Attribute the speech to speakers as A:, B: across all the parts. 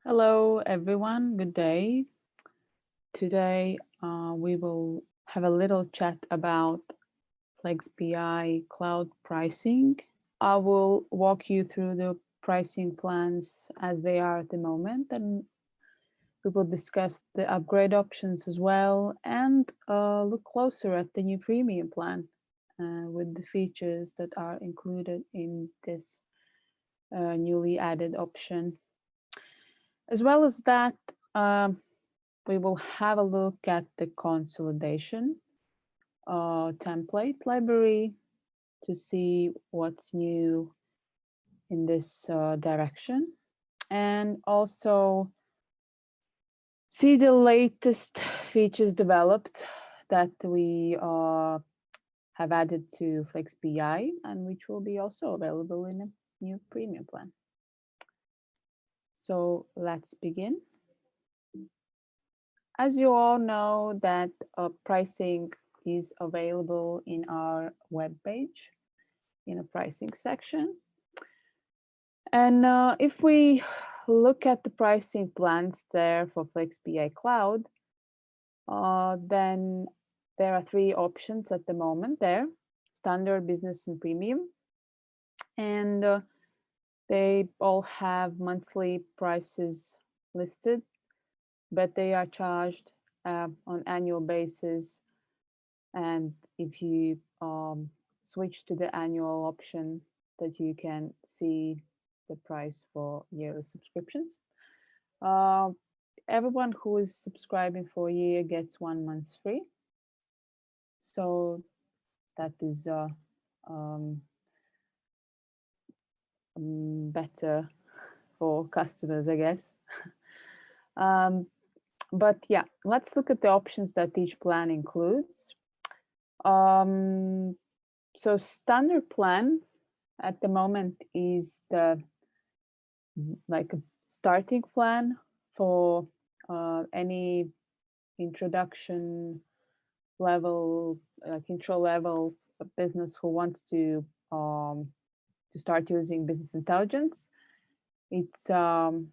A: Hello, everyone. Good day. Today, we will have a little chat about flex.bi cloud pricing. I will walk you through the pricing plans as they are at the moment, and we will discuss the upgrade options as well and look closer at the new premium plan with the features that are included in this newly added option. As well as that, we will have a look at the consolidation template library to see what's new in this direction, and also see the latest features developed that we have added to flex.bi and which will be also available in a new premium plan. So let's begin. As you all know that pricing is available in our web page in a pricing section. And if we look at the pricing plans there for flex.bi Cloud, then there are three options at the moment there: standard, business, and premium. And they all have monthly prices listed, but they are charged on annual basis. And if you switch to the annual option, that you can see the price for yearly subscriptions. Everyone who is subscribing for a year gets 1 month free. So that is better for customers, I guess. But yeah, let's look at the options that each plan includes. So standard plan at the moment is the like a starting plan for any introduction level, like intro level business who wants to start using business intelligence. It's not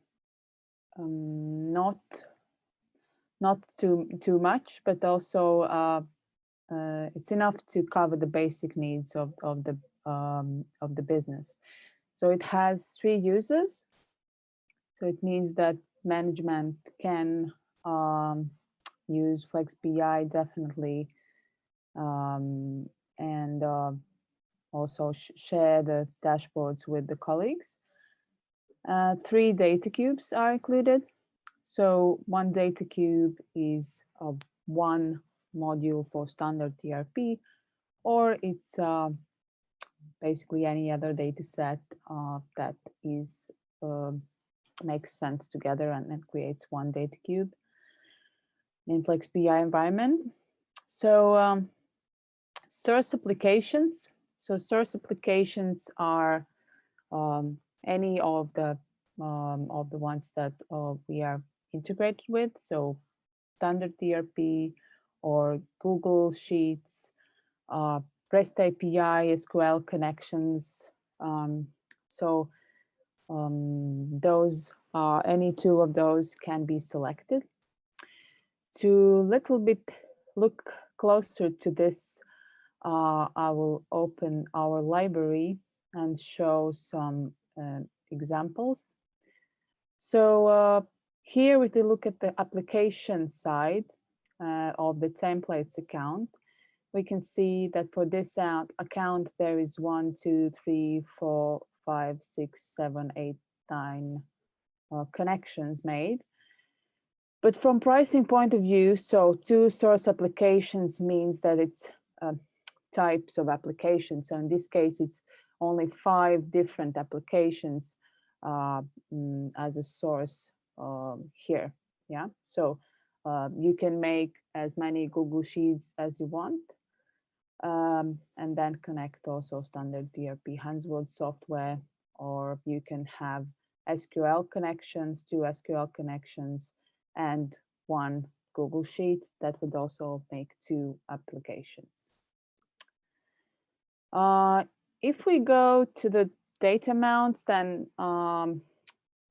A: too much, but also it's enough to cover the basic needs of the business. So it has 3 users. So it means that management can use flex.bi definitely, and also share the dashboards with the colleagues. 3 data cubes are included. So one data cube is one module for standard ERP, or it's basically any other data set that is makes sense together and creates one data cube in flex.bi environment. So source applications. So source applications are any of the ones that we are integrated with. So standard ERP or Google Sheets, REST API, SQL connections. So those any 2 of those can be selected. To little bit look closer to this, I will open our library and show some examples. So here we look at the application side of the templates account. We can see that for this account, there is 1, 2, 3, 4, 5, 6, 7, 8, 9 connections made. But from pricing point of view, so 2 source applications means that it's types of applications. So in this case, it's only 5 different applications as a source here. Yeah, so you can make as many Google Sheets as you want, and then connect also standard ERP Hanswood software, or you can have SQL connections, 2 SQL connections, and 1 Google Sheet. That would also make 2 applications. If we go to the data mounts, then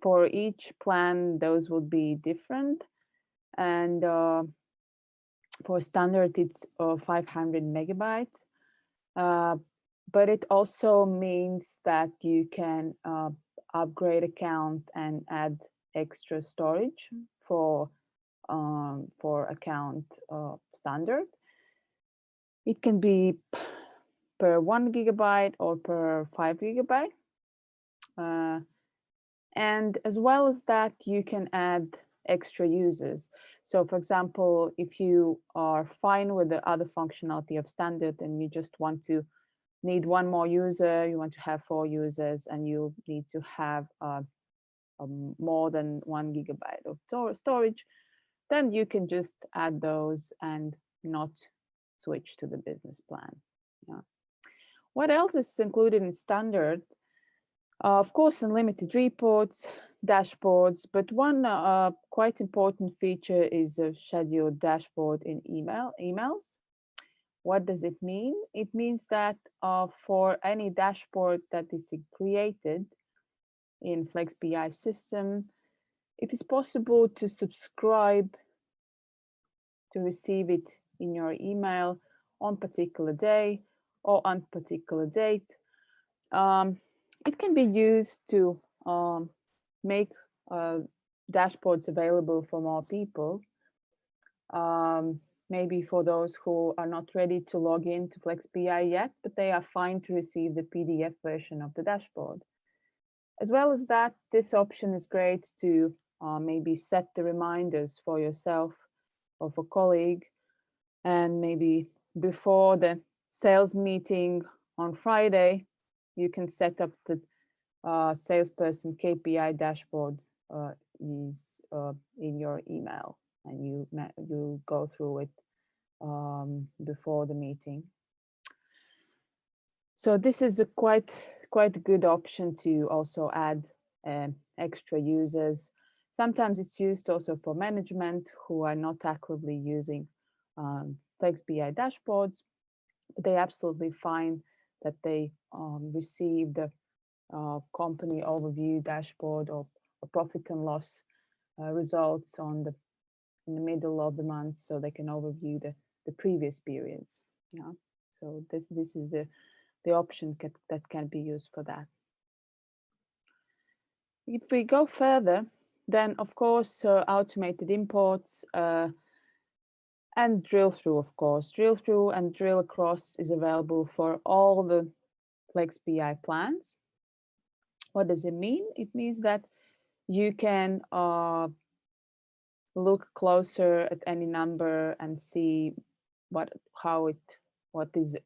A: For each plan, those will be different. And for standard, it's 500 megabytes. But it also means that you can upgrade account and add extra storage for account standard. It can be per 1 gigabyte or per 5 gigabyte. And as well as that, you can add extra users. So for example, if you are fine with the other functionality of standard and you just need one more user, you want to have 4 users, and you need to have more than 1 gigabyte of storage, then you can just add those and not switch to the business plan. Yeah. What else is included in standard? Of course, unlimited reports, dashboards, but one quite important feature is a scheduled dashboard in emails. What does it mean? It means that for any dashboard that is created in flex.bi system, it is possible to subscribe to receive it in your email on particular day or on particular date. It can be used to make dashboards available for more people. Maybe for those who are not ready to log in to flex.bi yet, but they are fine to receive the PDF version of the dashboard. As well as that, this option is great to maybe set the reminders for yourself or for a colleague, and maybe before the sales meeting on Friday, you can set up the salesperson KPI dashboard is in your email, and you go through it before the meeting. So this is a quite a good option to also add extra users. Sometimes it's used also for management who are not actively using flex.bi dashboards. They absolutely fine that they receive the company overview dashboard or profit and loss results in the middle of the month, so they can overview the previous periods. Yeah, so this is the option that can be used for that. If we go further, then of course automated imports and drill through, of course. Drill through and drill across is available for all the flex.bi plans. What does it mean? It means that you can look closer at any number and see what is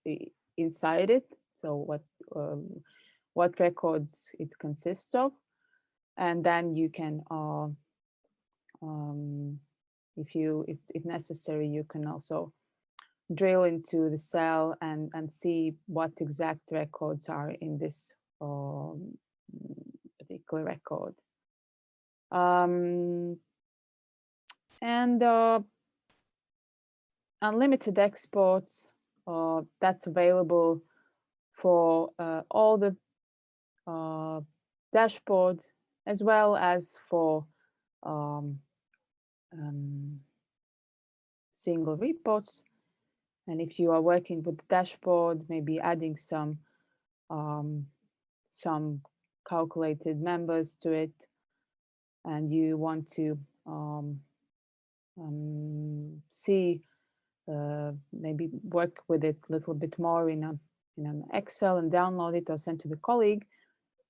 A: inside it. So what records it consists of, and then you can, if necessary, you can also drill into the cell and see what exact records are in this particular record. And unlimited exports, that's available for all the dashboards, as well as for single reports. And if you are working with the dashboard, maybe adding some calculated members to it, and you want to see maybe work with it a little bit more in an Excel and download it or send to the colleague,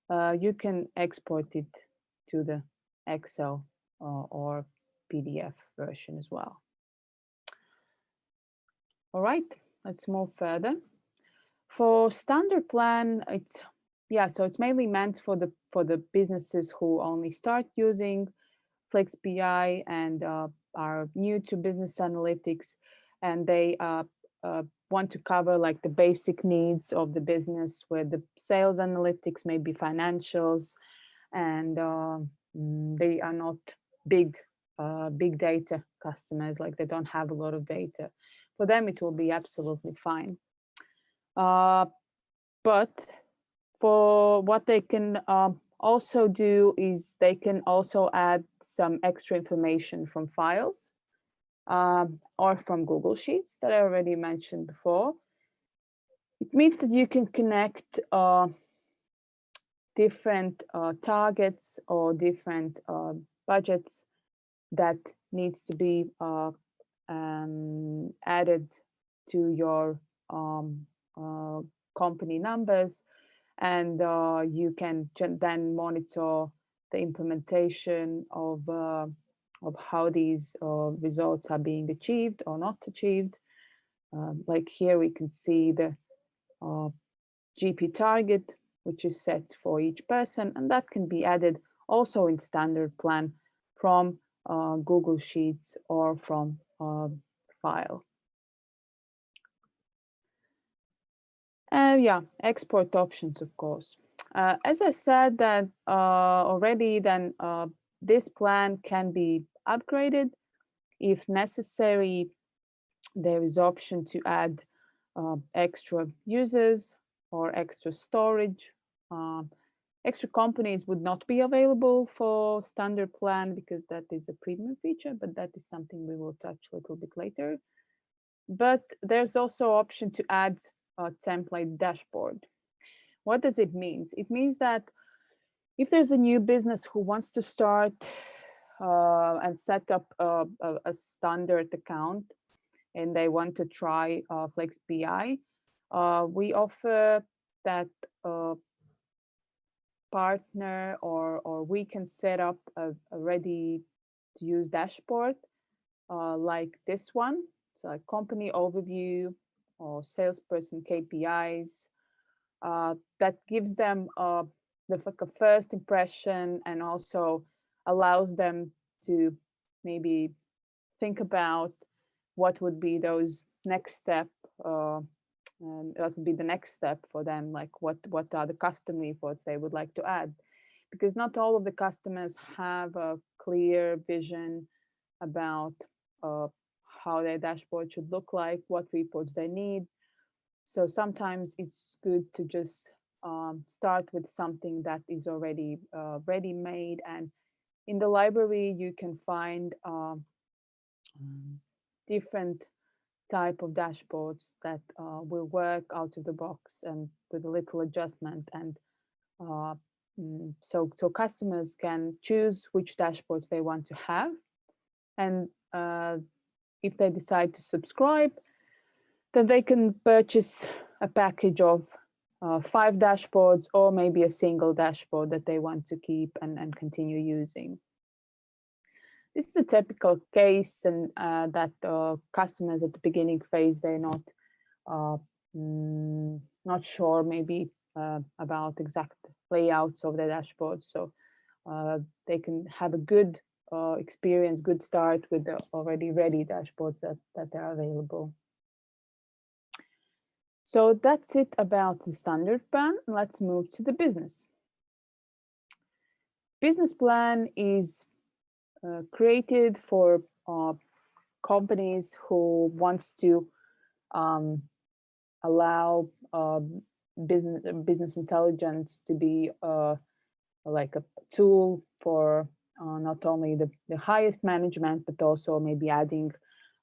A: you can export it to the Excel or PDF version as well. All right, let's move further. For standard plan, so it's mainly meant for the businesses who only start using flex.bi and are new to business analytics, and they want to cover like the basic needs of the business, where the sales analytics, maybe financials, and they are not big data customers, like they don't have a lot of data. For them, it will be absolutely fine. But for what they can also do is they can also add some extra information from files or from Google Sheets that I already mentioned before. It means that you can connect different targets or different budgets that needs to be added to your company numbers, and you can then monitor the implementation of how these results are being achieved or not achieved. Like here we can see the GP target, which is set for each person, and that can be added also in standard plan from Google Sheets or from file. Yeah, export options, of course. As I said that already, then this plan can be upgraded if necessary. There is option to add extra users or extra storage. Extra companies would not be available for standard plan because that is a premium feature, but that is something we will touch a little bit later. But there's also option to add a template dashboard. What does it mean? It means that if there's a new business who wants to start and set up a standard account and they want to try flex.bi, we offer that partner or we can set up a ready to use dashboard like this one. So a company overview or salesperson KPIs that gives them like a first impression and also allows them to maybe think about what would be those next step and that would be the next step for them, like what are the custom reports they would like to add, because not all of the customers have a clear vision about how their dashboard should look like, what reports they need. So sometimes it's good to just start with something that is already ready-made, and in the library you can find different type of dashboards that will work out of the box and with a little adjustment, and so customers can choose which dashboards they want to have, and if they decide to subscribe, then they can purchase a package of 5 dashboards or maybe a single dashboard that they want to keep and continue using. This is a typical case, and that customers at the beginning phase, they're not sure maybe about exact layouts of the dashboard. So they can have a good experience, good start with the already ready dashboards that are available. So that's it about the standard plan. Let's move to the business. Business plan is created for companies who wants to allow business intelligence to be like a tool for not only the highest management, but also maybe adding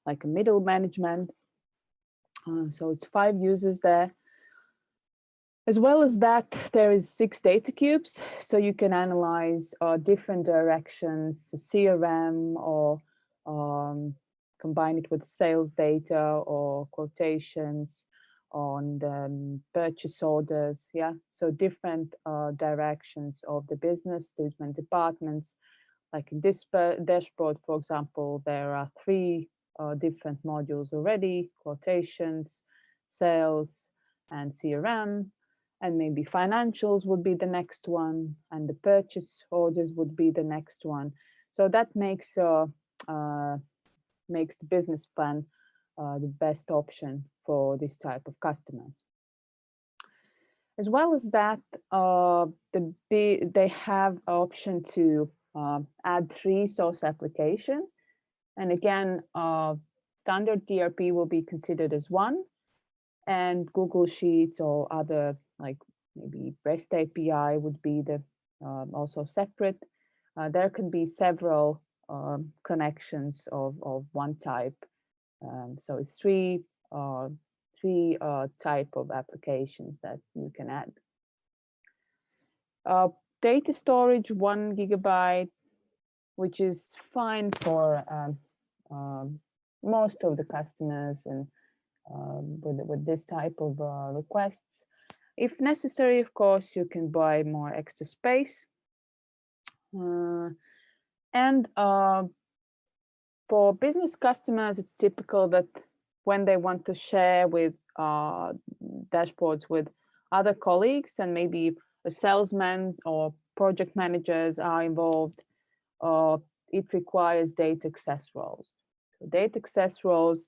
A: like a middle management. So it's 5 users there. As well as that, there is 6 data cubes, so you can analyze different directions, CRM, or combine it with sales data or quotations on the purchase orders. Yeah, so different directions of the business, different departments. Like in this dashboard, for example, there are 3 different modules already: quotations, sales, and CRM. And maybe financials would be the next one, and the purchase orders would be the next one. So that makes makes the business plan the best option for this type of customers. As well as that, they have an option to add 3 source applications. And again, standard DRP will be considered as one, and Google Sheets or other, like maybe REST API, would be the also separate. There can be several connections of one type. So it's three type of applications that you can add. Data storage, 1 gigabyte, which is fine for most of the customers and with this type of requests. If necessary, of course, you can buy more extra space. And for business customers, it's typical that when they want to share with dashboards with other colleagues, and maybe a salesman or project managers are involved, it requires data access roles. So data access roles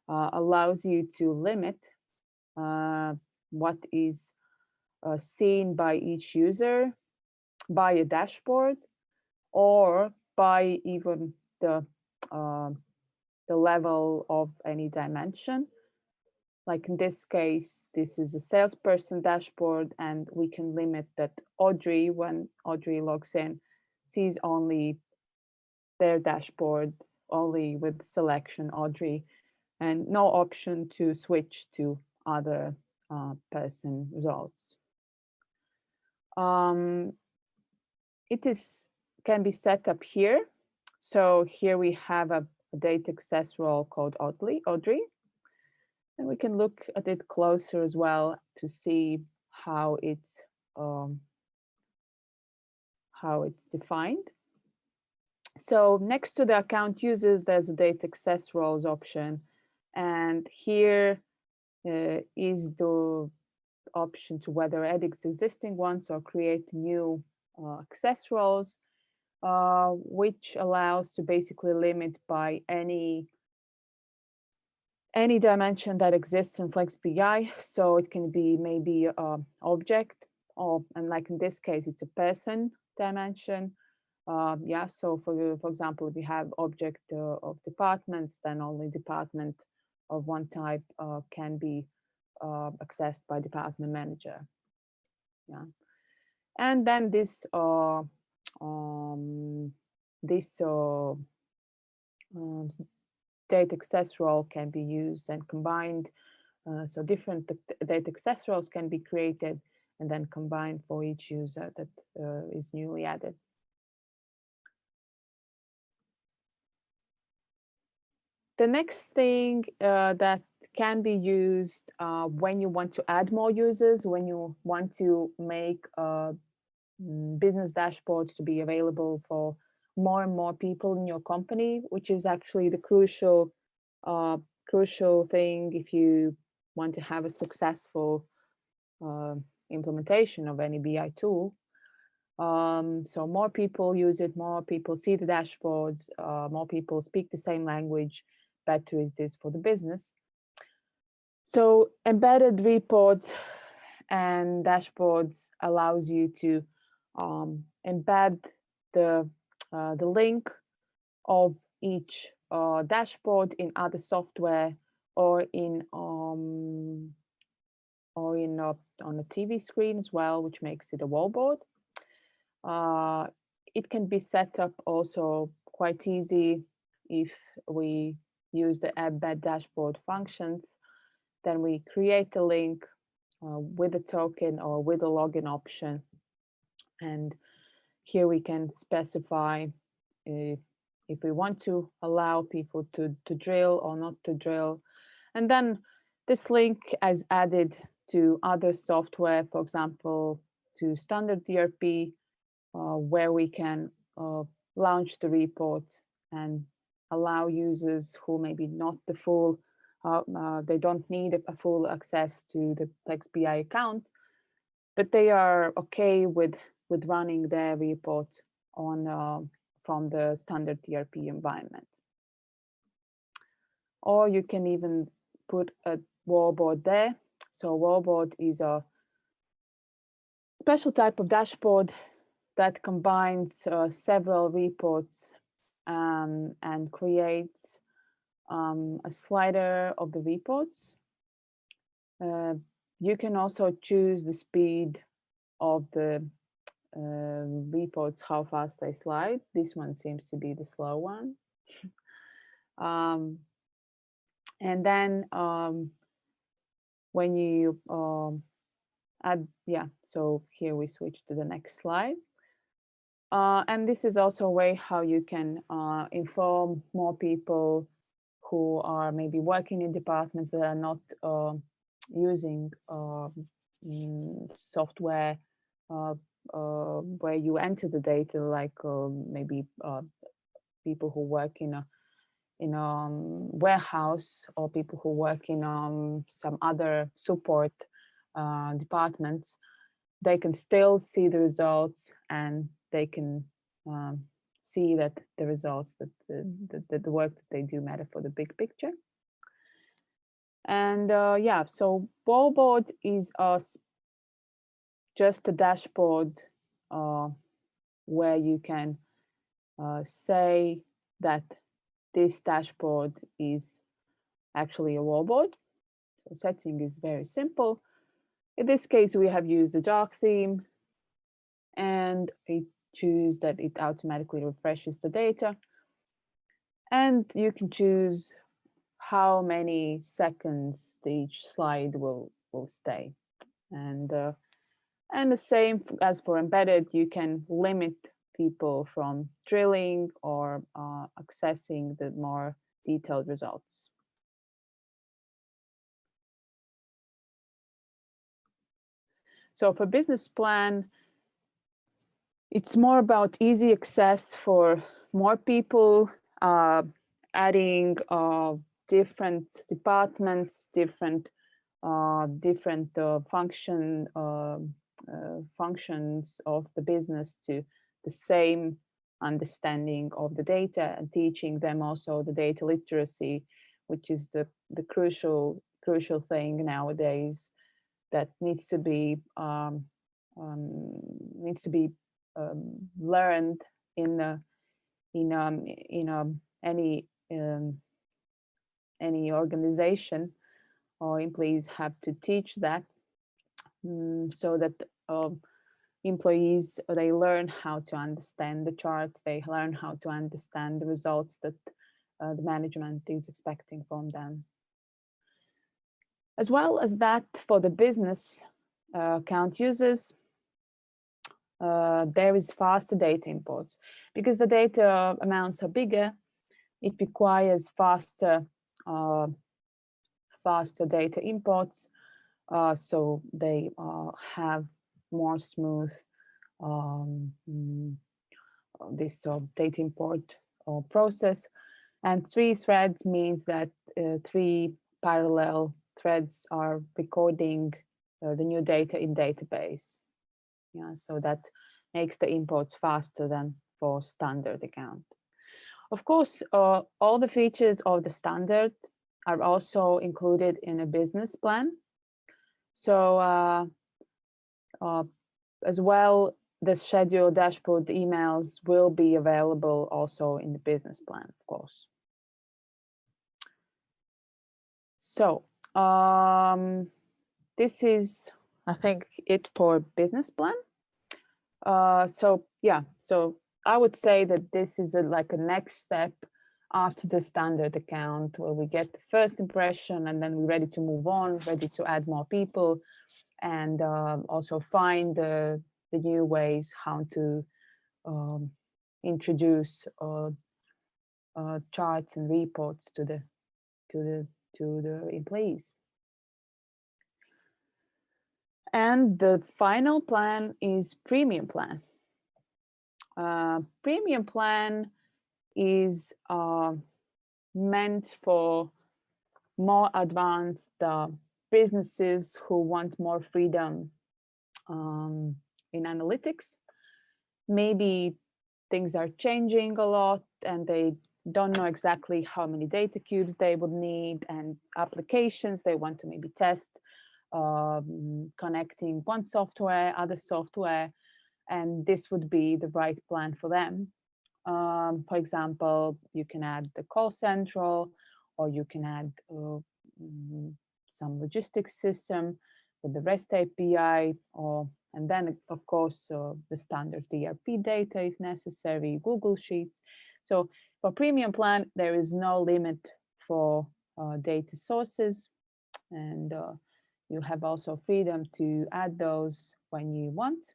A: allows you to limit what is seen by each user, by a dashboard, or by even the level of any dimension. Like in this case, this is a salesperson dashboard, and we can limit that Audrey, when Audrey logs in, sees only their dashboard, only with selection Audrey, and no option to switch to other person results. It can be set up here. So here we have a data access role called Audrey, and we can look at it closer as well to see how it's defined. So next to the account users, there's a data access roles option, and here is the option to whether edit existing ones or create new access roles, which allows to basically limit by any dimension that exists in flex.bi. So it can be maybe object, and like in this case, it's a person dimension. So for example, if you have object of departments, then only department of one type can be accessed by department manager. Yeah, and then this data access role can be used and combined. So different data access roles can be created and then combined for each user that is newly added. The next thing that can be used when you want to add more users, when you want to make business dashboards to be available for more and more people in your company, which is actually the crucial thing if you want to have a successful implementation of any BI tool. So more people use it, more people see the dashboards, more people speak the same language, better is this for the business. So embedded reports and dashboards allows you to embed the link of each dashboard in other software or on a TV screen as well, which makes it a wallboard. It can be set up also quite easy if we use the embed dashboard functions. Then we create a link with a token or with a login option. And here we can specify if we want to allow people to drill or not to drill. And then this link is added to other software, for example, to standard ERP, where we can launch the report and allow users who maybe not the full, they don't need a full access to the flex.bi account, but they are okay with running their report on from the standard ERP environment. Or you can even put a wallboard there. So a wallboard is a special type of dashboard that combines several reports and creates a slider of the reports. You can also choose the speed of the reports how fast they slide. This one seems to be the slow one. And then when you add, so here we switch to the next slide. And this is also a way how you can inform more people who are maybe working in departments that are not using software where you enter the data, like maybe people who work in a warehouse, or people who work in some other support departments. They can still see the results, and they can see that the results, that the work that they do matter for the big picture. And so Wallboard is just a dashboard where you can say that this dashboard is actually a wallboard. So setting is very simple. In this case, we have used the dark theme, and I choose that it automatically refreshes the data. And you can choose how many seconds each slide will stay. And the same as for embedded, you can limit people from drilling or accessing the more detailed results. So for business plan, it's more about easy access for more people, adding different departments, different functions of the business to the same understanding of the data, and teaching them also the data literacy, which is the crucial thing nowadays that needs to be learned in any organization, or employees have to teach that, so that employees, they learn how to understand the charts, they learn how to understand the results that the management is expecting from them. As well as that, for the business account users, there is faster data imports. Because the data amounts are bigger, it requires faster data imports, so they have more smooth this data import process. And 3 threads means that 3 parallel threads are recording the new data in database. So that makes the imports faster than for standard account. Of course, all the features of the standard are also included in a business plan. So as well, the schedule dashboard emails will be available also in the business plan, of course. So this is, I think, it for business plan. So I would say that this is like a next step after the standard account, where we get the first impression, and then we're ready to move on, ready to add more people, and also find the new ways how to introduce charts and reports to the employees. And the final plan is premium plan. Premium plan is meant for more advanced businesses who want more freedom in analytics. Maybe things are changing a lot, and they don't know exactly how many data cubes they would need, and applications they want to maybe test, connecting one software, other software, and this would be the right plan for them. For example, you can add the call central, or you can add some logistics system with the REST API, or And then, of course, the standard ERP data if necessary, Google Sheets. So for premium plan, there is no limit for data sources, and you have also freedom to add those when you want.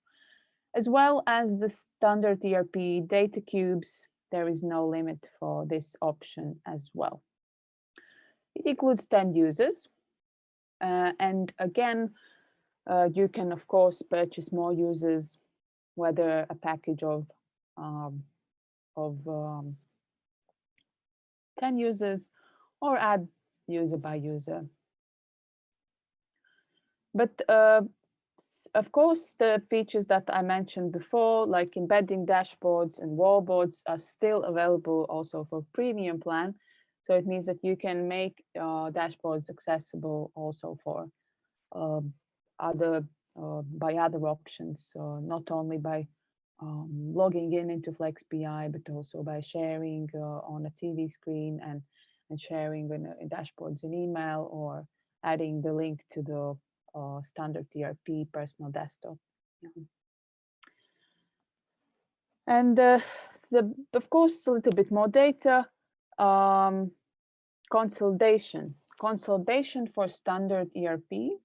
A: As well as the standard ERP data cubes, there is no limit for this option as well. It includes 10 users. And again, you can, of course, purchase more users, whether a package of 10 users or add user by user. But of course, the features that I mentioned before, like embedding dashboards and wallboards, are still available also for premium plan. So it means that you can make dashboards accessible also for by other options, not only by logging in into flex.bi, but also by sharing on a TV screen and sharing in dashboards in email, or adding the link to the standard ERP personal desktop. Yeah. And of course, a little bit more data. Consolidation for standard ERP.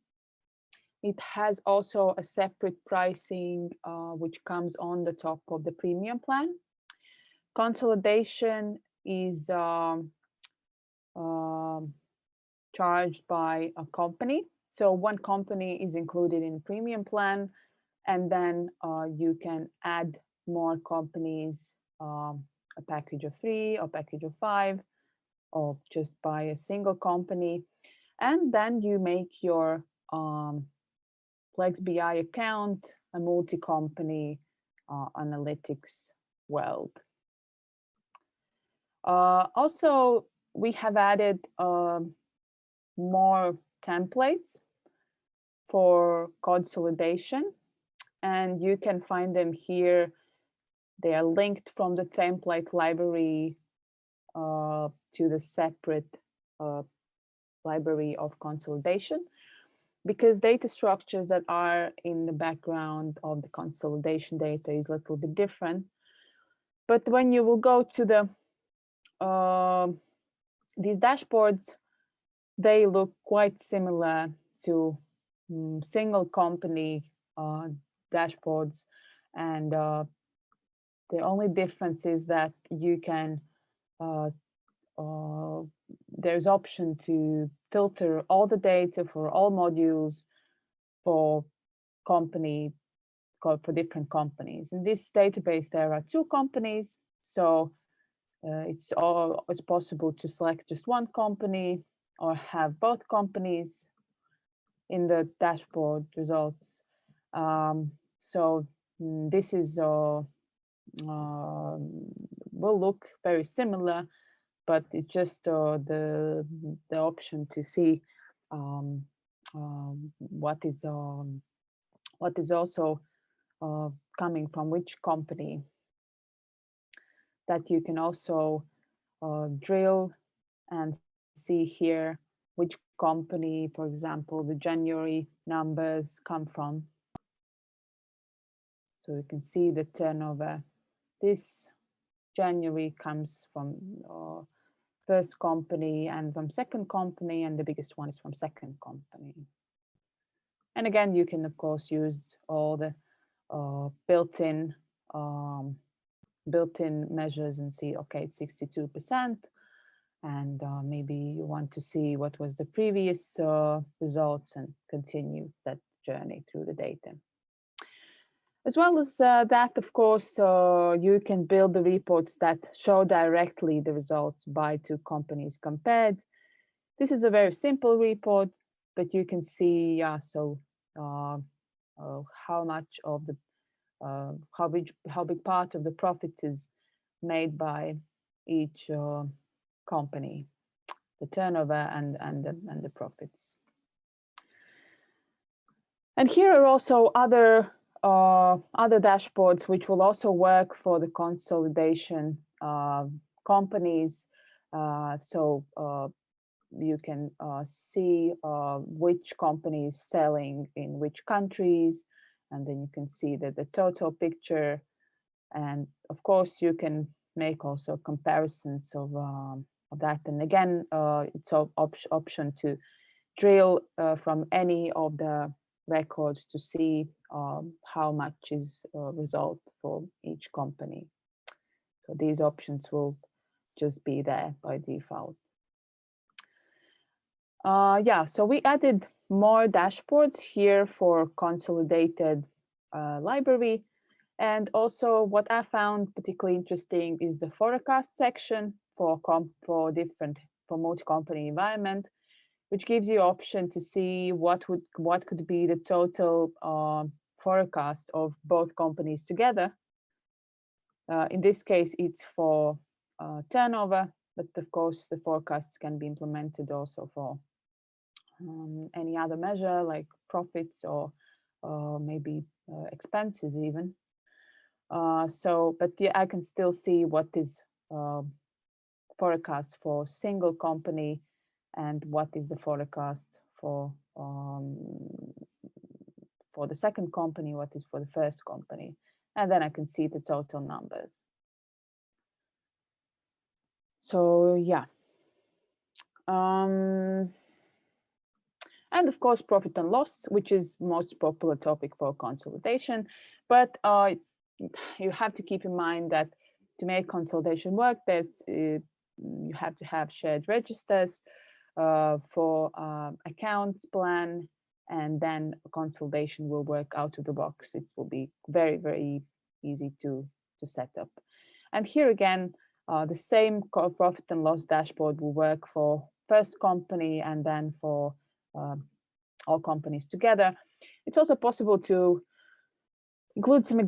A: It has also a separate pricing, which comes on the top of the premium plan. Consolidation is charged by a company. So one company is included in the premium plan, and then you can add more companies, a package of 3 or package of 5, or just buy a single company. And then you make your flex.bi account a multi-company analytics world. Also, we have added more templates for consolidation, and you can find them here. They are linked from the template library to the separate library of consolidation, because data structures that are in the background of the consolidation data is a little bit different. But when you will go to the these dashboards, they look quite similar to single company dashboards, and the only difference is that you can there's option to filter all the data for all modules for different companies. In this database, there are 2 companies, so it's possible to select just one company or have both companies in the dashboard results. So this is will look very similar, but it's just the option to see what is also coming from which company, that you can also drill and see here which company, for example, the January numbers come from. So you can see the turnover. This January comes from first company and from second company, and the biggest one is from second company. And again, you can, of course, use all the built-in measures and see, okay, it's 62%. And maybe you want to see what was the previous results and continue that journey through the data. As well as that, of course, you can build the reports that show directly the results by 2 companies compared. This is a very simple report, but you can see, how much of the how big part of the profit is made by each company, the turnover and the profits. And here are also other dashboards which will also work for the consolidation companies. So you can see which company is selling in which countries, and then you can see that the total picture. And of course, you can make also comparisons of that. And again, it's an option to drill from any of the records to see how much is result for each company. So these options will just be there by default. Yeah, so we added more dashboards here for consolidated library. And also what I found particularly interesting is the forecast section for multi-company environment, which gives you option to see what could be the total forecast of both companies together. In this case, it's for turnover, but of course the forecasts can be implemented also for any other measure like profits or maybe expenses even. But yeah, I can still see what is forecast for single company and what is the forecast for the second company, what is for the first company, and then I can see the total numbers. So yeah. And of course, profit and loss, which is most popular topic for consolidation. But you have to keep in mind that to make consolidation work, you have to have shared registers for accounts plan, and then consolidation will work out of the box. It will be very, very easy to set up. And here again, the same profit and loss dashboard will work for first company and then for all companies together. It's also possible to include some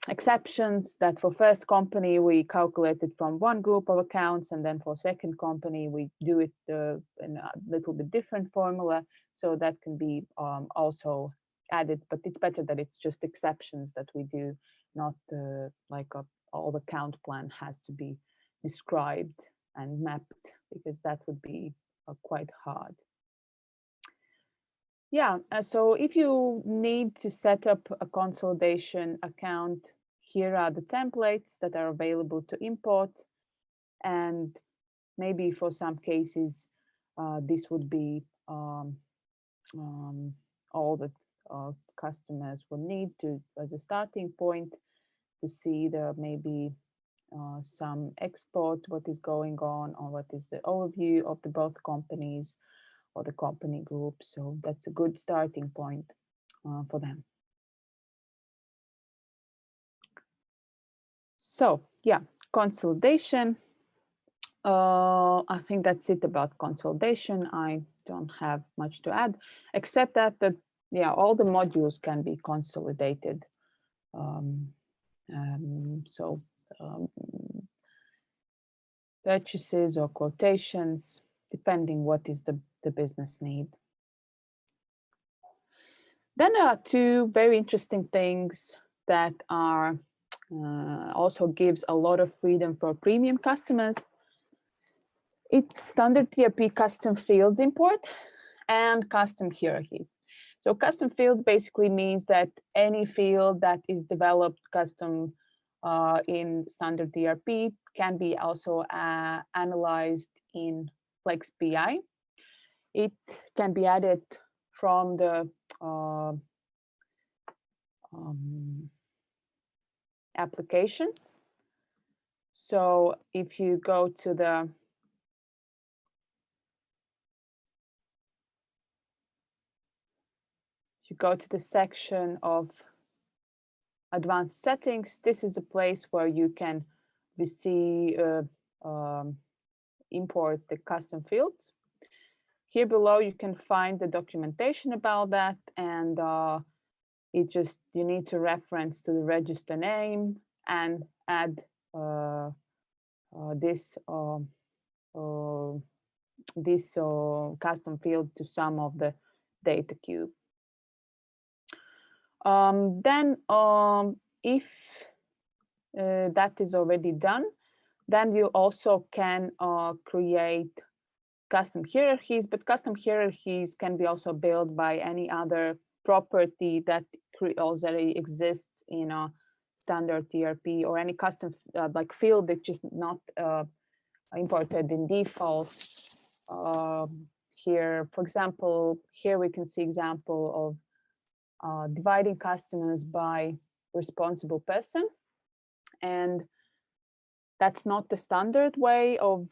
A: exceptions that for first company we calculated from one group of accounts, and then for second company we do it in a little bit different formula. So that can be also added, but it's better that it's just exceptions that we do, not all the account plan has to be described and mapped, because that would be quite hard. Yeah, so if you need to set up a consolidation account, here are the templates that are available to import. And maybe for some cases, this would be all that customers will need to as a starting point to see maybe some export, what is going on, or what is the overview of the both companies or the company group. So that's a good starting point for them. So yeah, consolidation. I think that's it about consolidation. I don't have much to add, except that all the modules can be consolidated. Purchases or quotations, depending what is the business need. Then there are two very interesting things that are also gives a lot of freedom for premium customers. It's standard ERP custom fields import and custom hierarchies. So custom fields basically means that any field that is developed custom in standard ERP can be also analyzed in flex.bi. It can be added from the application. So if you go to the section of advanced settings, this is a place where you can import the custom fields. Here below, you can find the documentation about that, and you need to reference to the register name and add this custom field to some of the data cube. Then if that is already done, then you also can create custom hierarchies, but custom hierarchies can be also built by any other property that already exists in a standard ERP, or any custom like field that just not imported in default. Here, for example, here we can see example of dividing customers by responsible person, and that's not the standard way of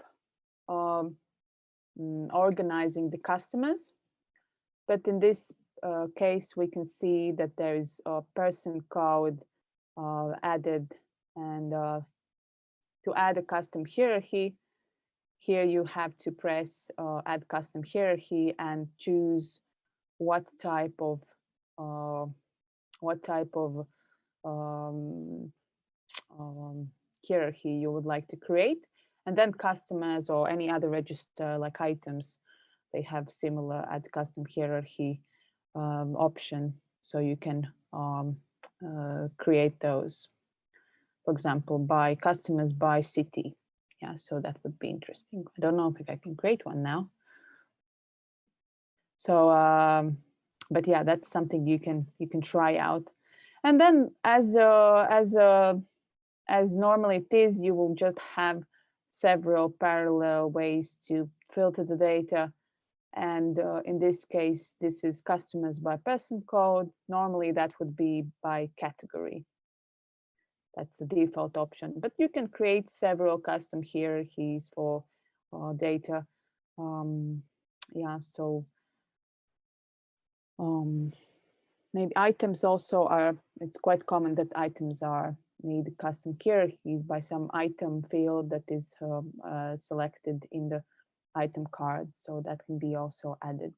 A: organizing the customers. But in this case, we can see that there is a person code added, and to add a custom hierarchy, here you have to press add custom hierarchy and choose what type of um, hierarchy you would like to create, and then customers or any other register like items, they have similar add custom hierarchy option, so you can create those. For example, by customers by city. Yeah, so that would be interesting. I don't know if I can create one now. So, but yeah, that's something you can try out. And then as normally it is, you will just have several parallel ways to filter the data. And in this case, this is customers by person code. Normally that would be by category. That's the default option, but you can create several custom hierarchies for data. Yeah, so maybe items also are, it's quite common that items need custom hierarchies by some item field that is selected in the item card, so that can be also added.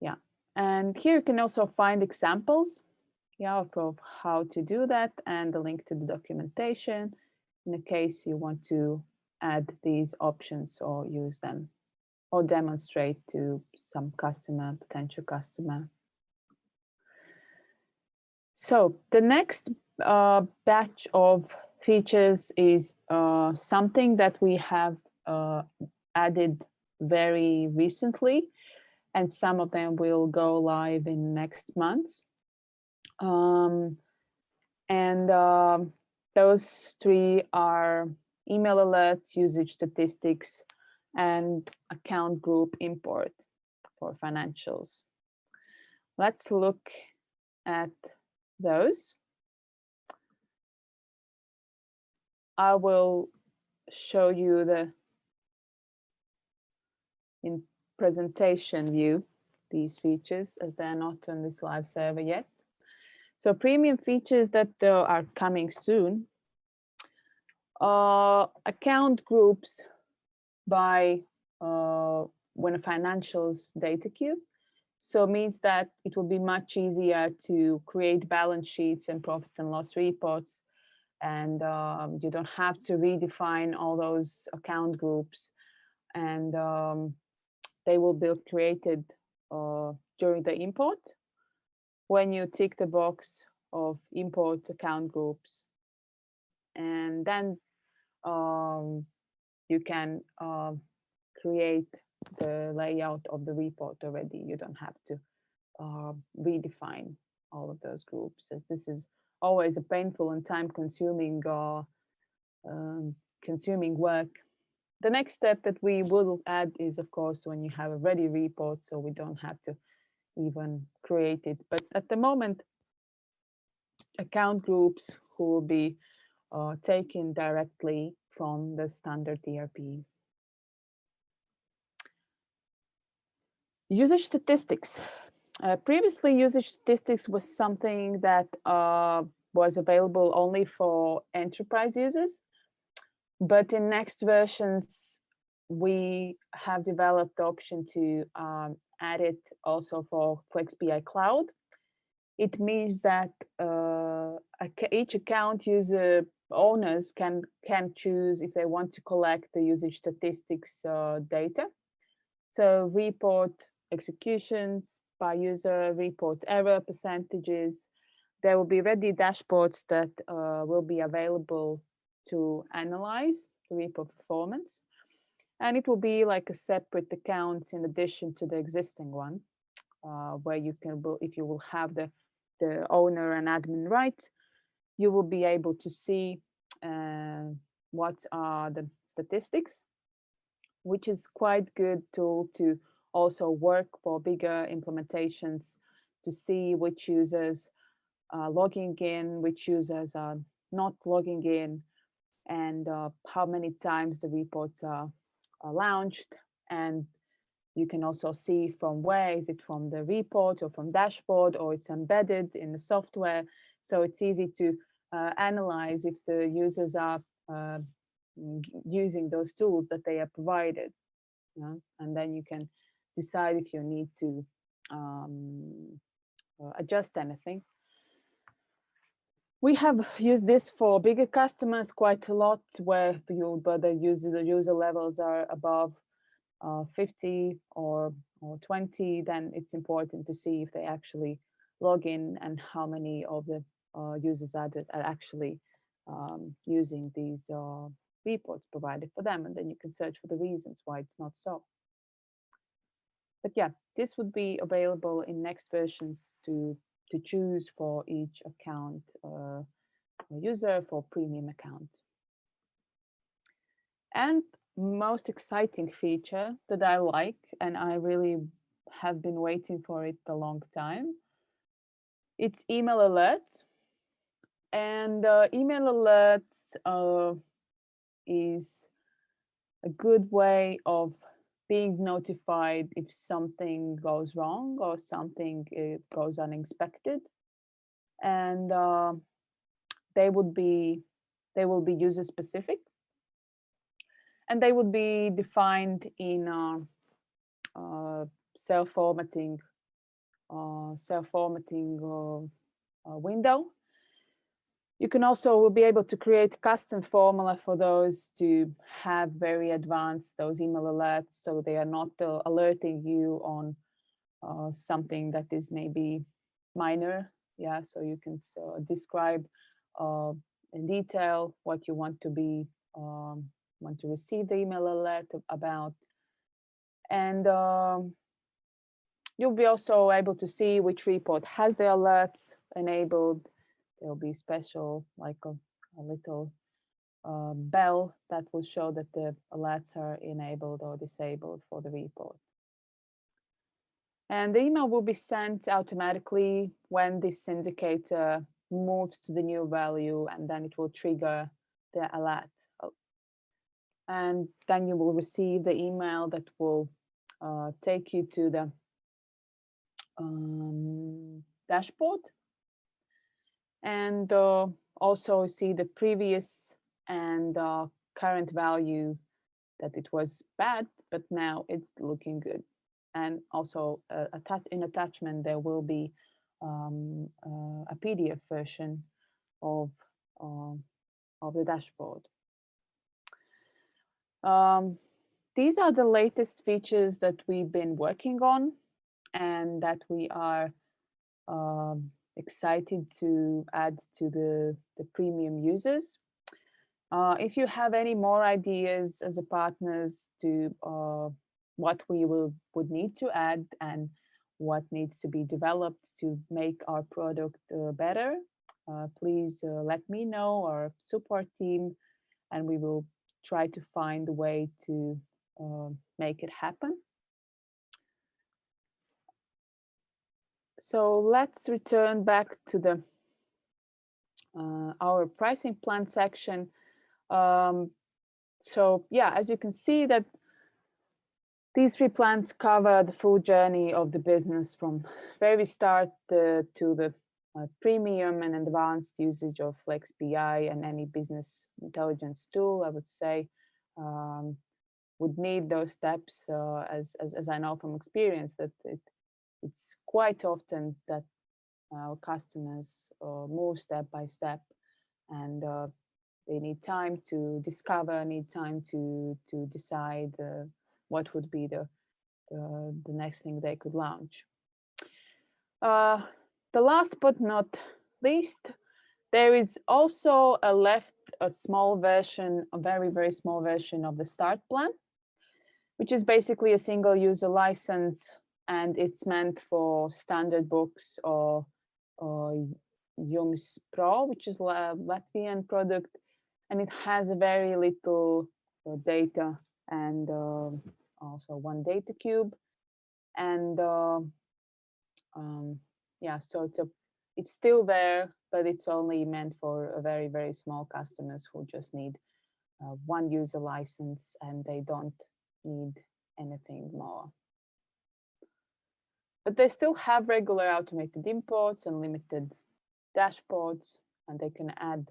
A: Yeah, and here you can also find examples, yeah, of how to do that, and the link to the documentation in the case you want to add these options or use them or demonstrate to some potential customer. So the next batch of features is something that we have added very recently, and some of them will go live in next months. Those three are email alerts, usage statistics, and account group import for financials. Let's look at those. I will show you the in presentation view these features, as they're not on this live server yet. So premium features that are coming soon. Account groups by when a financials data cube. So means that it will be much easier to create balance sheets and profit and loss reports, and you don't have to redefine all those account groups, and they will be created during the import. When you tick the box of import account groups, and then you can create the layout of the report already. You don't have to redefine all of those groups, as this is always a painful and time-consuming work. The next step that we will add is, of course, when you have a ready report, so we don't have to even create it. But at the moment, account groups who will be taken directly from the standard ERP. Usage statistics. Previously, usage statistics was something that was available only for enterprise users. But in next versions, we have developed the option to add it also for flex.bi Cloud. It means that each account user owners can choose if they want to collect the usage statistics data. So report executions by user, report error percentages. There will be ready dashboards that will be available to analyze the report performance. And it will be like a separate account in addition to the existing one. where you can, if you will have the owner and admin rights, you will be able to see what are the statistics, which is quite good tool to also work for bigger implementations to see which users are logging in, which users are not logging in, and how many times the reports are launched. And you can also see from where, is it from the report or from dashboard, or it's embedded in the software. So it's easy to analyze if the users are using those tools that they are provided. And then you can decide if you need to adjust anything. We have used this for bigger customers quite a lot, where the user levels are above 50 or 20, then it's important to see if they actually log in and how many of the users are actually using these reports provided for them. And then you can search for the reasons why it's not so. But yeah, this would be available in next versions to choose for each account user for premium account. And most exciting feature that I like, and I really have been waiting for it a long time, it's email alerts. And email alerts is a good way of being notified if something goes wrong or something goes unexpected. And they will be user specific, and they would be defined in self-formatting window. You can also be able to create custom formula for those to have very advanced those email alerts, so they are not alerting you on something that is maybe minor. Yeah, so you can describe in detail what you want to be want to receive the email alert about, and you'll be also able to see which report has the alerts enabled. There will be special, like a little bell that will show that the alerts are enabled or disabled for the report. And the email will be sent automatically when this indicator moves to the new value, and then it will trigger the alert. And then you will receive the email that will take you to the dashboard, and also see the previous and current value, that it was bad, but now it's looking good. And also in attachment, there will be a PDF version of the dashboard. These are the latest features that we've been working on and that we are excited to add to the premium users. If you have any more ideas as a partners to what we would need to add and what needs to be developed to make our product better, please let me know, our support team, and we will try to find a way to make it happen. So let's return back to the our pricing plan section. So yeah, as you can see that these 3 plans cover the full journey of the business from very start to the premium and advanced usage of flex.bi, and any business intelligence tool, I would say, would need those steps, as I know from experience, that it's quite often that our customers move step by step, and they need time to discover, need time to decide what would be the next thing they could launch. The last but not least, there is also a small version, a very, very small version of the start plan, which is basically a single user license and it's meant for standard books or Jums Pro, which is a Latvian product, and it has a very little data and also one data cube. And yeah, so it's still there, but it's only meant for a very, very small customers who just need one user license and they don't need anything more. But they still have regular automated imports and limited dashboards, and they can add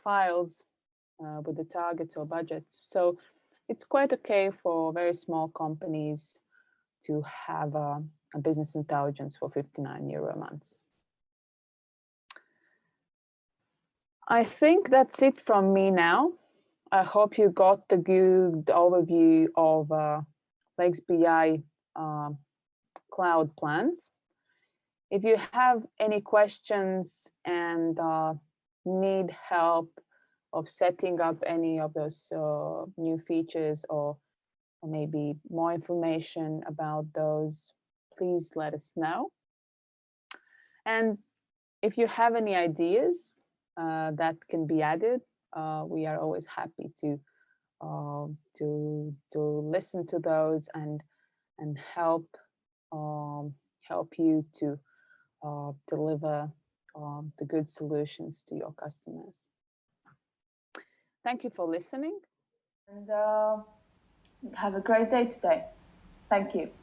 A: files with the targets or budgets. So it's quite okay for very small companies to have a business intelligence for €59 a month. I think that's it from me now. I hope you got the good overview of flex.bi cloud plans. If you have any questions and need help of setting up any of those new features or maybe more information about those, please let us know. And if you have any ideas that can be added, we are always happy to listen to those and help you to deliver the good solutions to your customers. Thank you for listening.
B: And have a great day today. Thank you.